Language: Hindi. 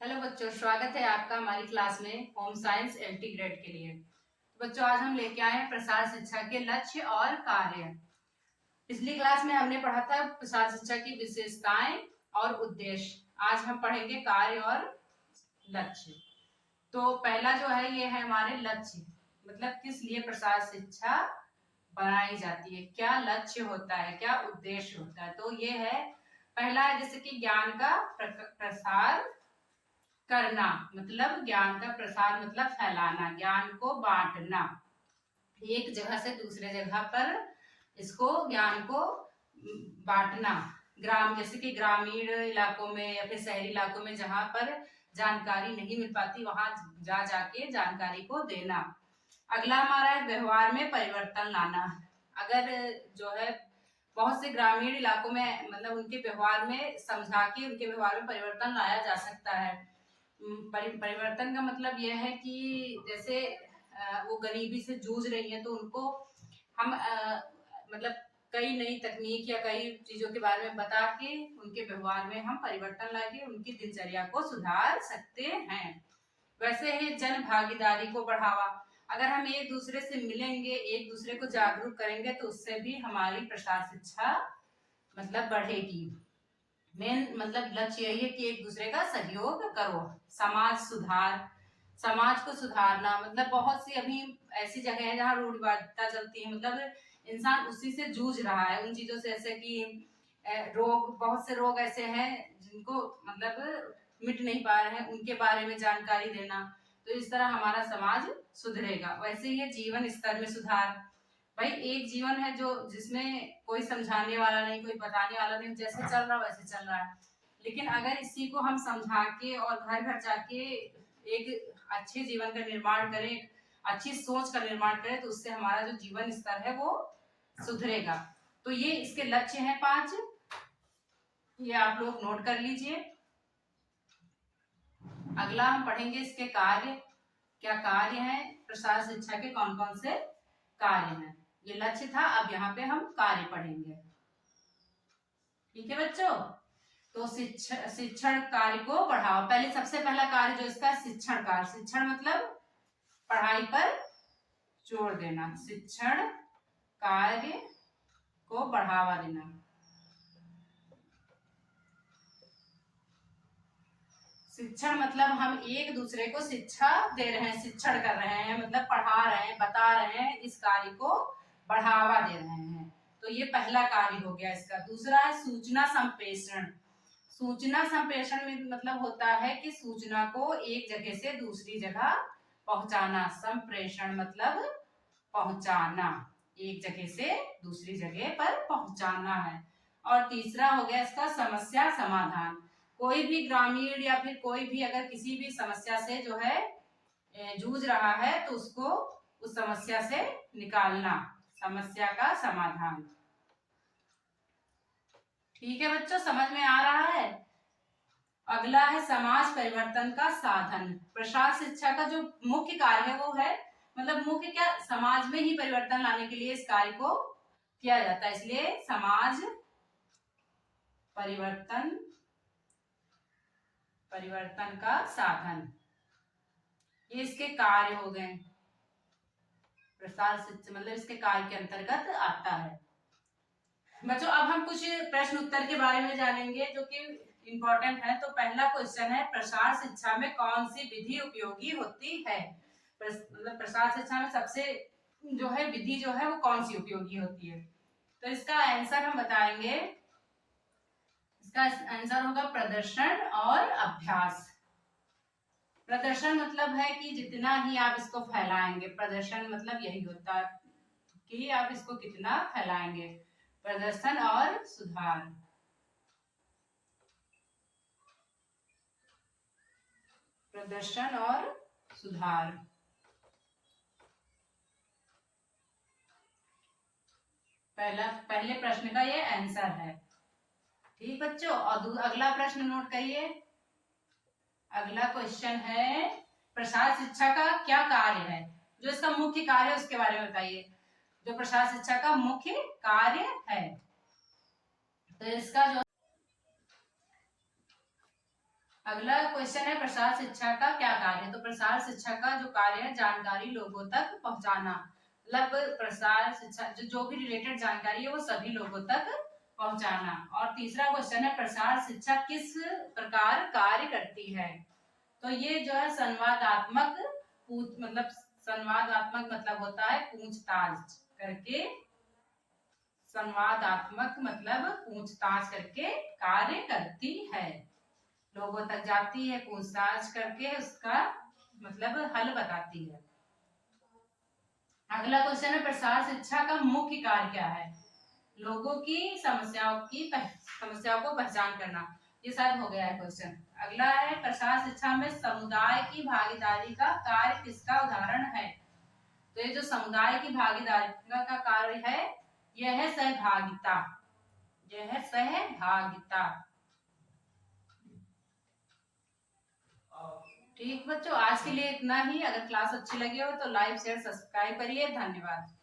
हेलो बच्चों, स्वागत है आपका हमारी क्लास में होम साइंस एलटी ग्रेड के लिए। बच्चों, आज हम लेके आए हैं प्रसार शिक्षा के लक्ष्य और कार्य। पिछली क्लास में हमने पढ़ा था प्रसार शिक्षा की विशेषताएं और उद्देश्य। आज हम पढ़ेंगे कार्य और लक्ष्य। तो पहला जो है ये है हमारे लक्ष्य, मतलब किस लिए प्रसार शिक्षा बनाई जाती है, क्या लक्ष्य होता है, क्या उद्देश्य होता है। तो ये है पहला है जैसे कि ज्ञान का प्रसार करना, मतलब ज्ञान का प्रसार मतलब फैलाना, ज्ञान को बांटना, एक जगह से दूसरे जगह पर इसको ज्ञान को बांटना। जैसे कि ग्रामीण इलाकों में या फिर शहरी इलाकों में जहां पर जानकारी नहीं मिल पाती वहां जा जाके जानकारी को देना। अगला हमारा है व्यवहार में परिवर्तन लाना। अगर जो है बहुत से ग्रामीण इलाकों में मतलब उनके व्यवहार में समझा के उनके व्यवहार में परिवर्तन लाया जा सकता है। परिवर्तन का मतलब यह है कि जैसे वो गरीबी से जूझ रही है तो उनको हम मतलब कई नई तकनीक या कई चीजों के बारे में बता के उनके व्यवहार में हम परिवर्तन लाके उनकी दिनचर्या को सुधार सकते हैं। वैसे ही जन भागीदारी को बढ़ावा। अगर हम एक दूसरे से मिलेंगे, एक दूसरे को जागरूक करेंगे तो उससे भी हमारी प्रसार शिक्षा मतलब बढ़ेगी। मेन मतलब लक्ष्य यही है कि एक दूसरे का सहयोग करो। समाज सुधार, समाज को सुधारना मतलब बहुत सी अभी ऐसी जगह है जहाँ रूढ़िवादिता चलती है, मतलब इंसान उसी से जूझ रहा है उन चीजों से, जैसे कि रोग, बहुत से रोग ऐसे हैं जिनको मतलब मिट नहीं पा रहे हैं, उनके बारे में जानकारी देना। तो इस तरह हमारा समाज सुधरेगा। वैसे ही जीवन स्तर में सुधार। भाई एक जीवन है जो जिसमें कोई समझाने वाला नहीं, कोई बताने वाला नहीं, जैसे चल रहा वैसे चल रहा है। लेकिन अगर इसी को हम समझा के और घर घर जाके एक अच्छे जीवन का निर्माण करें, अच्छी सोच का निर्माण करें तो उससे हमारा जो जीवन स्तर है वो सुधरेगा। तो ये इसके लक्ष्य हैं 5, ये आप लोग नोट कर लीजिए। अगला हम पढ़ेंगे इसके कार्य, क्या कार्य हैं, प्रसार शिक्षा के कौन कौन से कार्य हैं। ये लक्ष्य था, अब यहाँ पे हम कार्य पढ़ेंगे। ठीक है बच्चों, तो शिक्षण कार्य को बढ़ाओ। पहले सबसे पहला कार्य जो इसका शिक्षण कार्य, शिक्षण मतलब पढ़ाई पर जोर देना, शिक्षण कार्य को बढ़ावा देना। शिक्षण मतलब हम एक दूसरे को शिक्षा दे रहे हैं, शिक्षण कर रहे हैं, मतलब पढ़ा रहे हैं, बता रहे हैं, इस कार्य को बढ़ावा दे रहे हैं। तो ये पहला कार्य हो गया इसका। दूसरा है सूचना संप्रेषण। सूचना संप्रेषण में मतलब होता है कि सूचना को एक जगह से दूसरी जगह पहुंचाना। संप्रेषण मतलब पहुंचाना, एक जगह से दूसरी जगह पर पहुंचाना है। और तीसरा हो गया इसका समस्या समाधान। कोई भी ग्रामीण या फिर कोई भी अगर किसी भी समस्या से जो है जूझ रहा है तो उसको उस समस्या से निकालना, समस्या का समाधान। ठीक है बच्चों, समझ में आ रहा है। अगला है समाज परिवर्तन का साधन। प्रसार शिक्षा का जो मुख्य कार्य है वो है, मतलब मुख्य क्या, समाज में ही परिवर्तन लाने के लिए इस कार्य को किया जाता है, इसलिए समाज परिवर्तन का साधन, ये इसके कार्य हो गए। प्रसार शिक्षा मतलब इसके कार्य के अंतर्गत आता है। बच्चों अब हम कुछ प्रश्न उत्तर के बारे में जानेंगे जो कि इम्पोर्टेंट है। तो पहला क्वेश्चन है, प्रसार शिक्षा में कौन सी विधि उपयोगी होती है। मतलब प्रसार शिक्षा में सबसे जो है विधि जो है वो कौन सी उपयोगी होती है। तो इसका आंसर हम बताएंगे, इसका आंसर होगा प्रदर्शन और अभ्यास। प्रदर्शन मतलब है कि जितना ही आप इसको फैलाएंगे, प्रदर्शन मतलब यही होता है कि आप इसको कितना फैलाएंगे। प्रदर्शन और सुधार, प्रदर्शन और सुधार। पहले प्रश्न का ये आंसर है। ठीक बच्चों, और अगला प्रश्न नोट करिए। अगला क्वेश्चन है, प्रसार शिक्षा का क्या कार्य है, जो इसका मुख्य कार्य है उसके बारे में बताइए। जो प्रसार शिक्षा का मुख्य कार्य है, तो इसका जो अगला क्वेश्चन है प्रसार शिक्षा का क्या कार्य है। तो प्रसार शिक्षा का जो कार्य है जानकारी लोगों तक पहुंचाना, मतलब प्रसार शिक्षा जो भी रिलेटेड जानकारी है वो सभी लोगों तक पहुंचाना। और तीसरा क्वेश्चन है प्रसार शिक्षा किस प्रकार कार्य करती है। तो ये जो है संवादात्मक मतलब संवादात्मक मतलब होता है पूछताछ करके, संवादात्मक मतलब पूछताछ करके कार्य करती है, लोगों तक जाती है, पूछताछ करके उसका मतलब हल बताती है। अगला क्वेश्चन है प्रसार शिक्षा का मुख्य कार्य क्या है। लोगों की समस्याओं को पहचान करना, ये शायद हो गया है क्वेश्चन। अगला है प्रसार शिक्षा में समुदाय की भागीदारी का कार्य किसका उदाहरण है। तो ये जो समुदाय की भागीदारी का कार्य है यह है सहभागिता, यह है सहभागिता। ठीक बच्चों, आज के लिए इतना ही। अगर क्लास अच्छी लगी हो तो लाइक शेयर सब्सक्राइब करिए। धन्यवाद।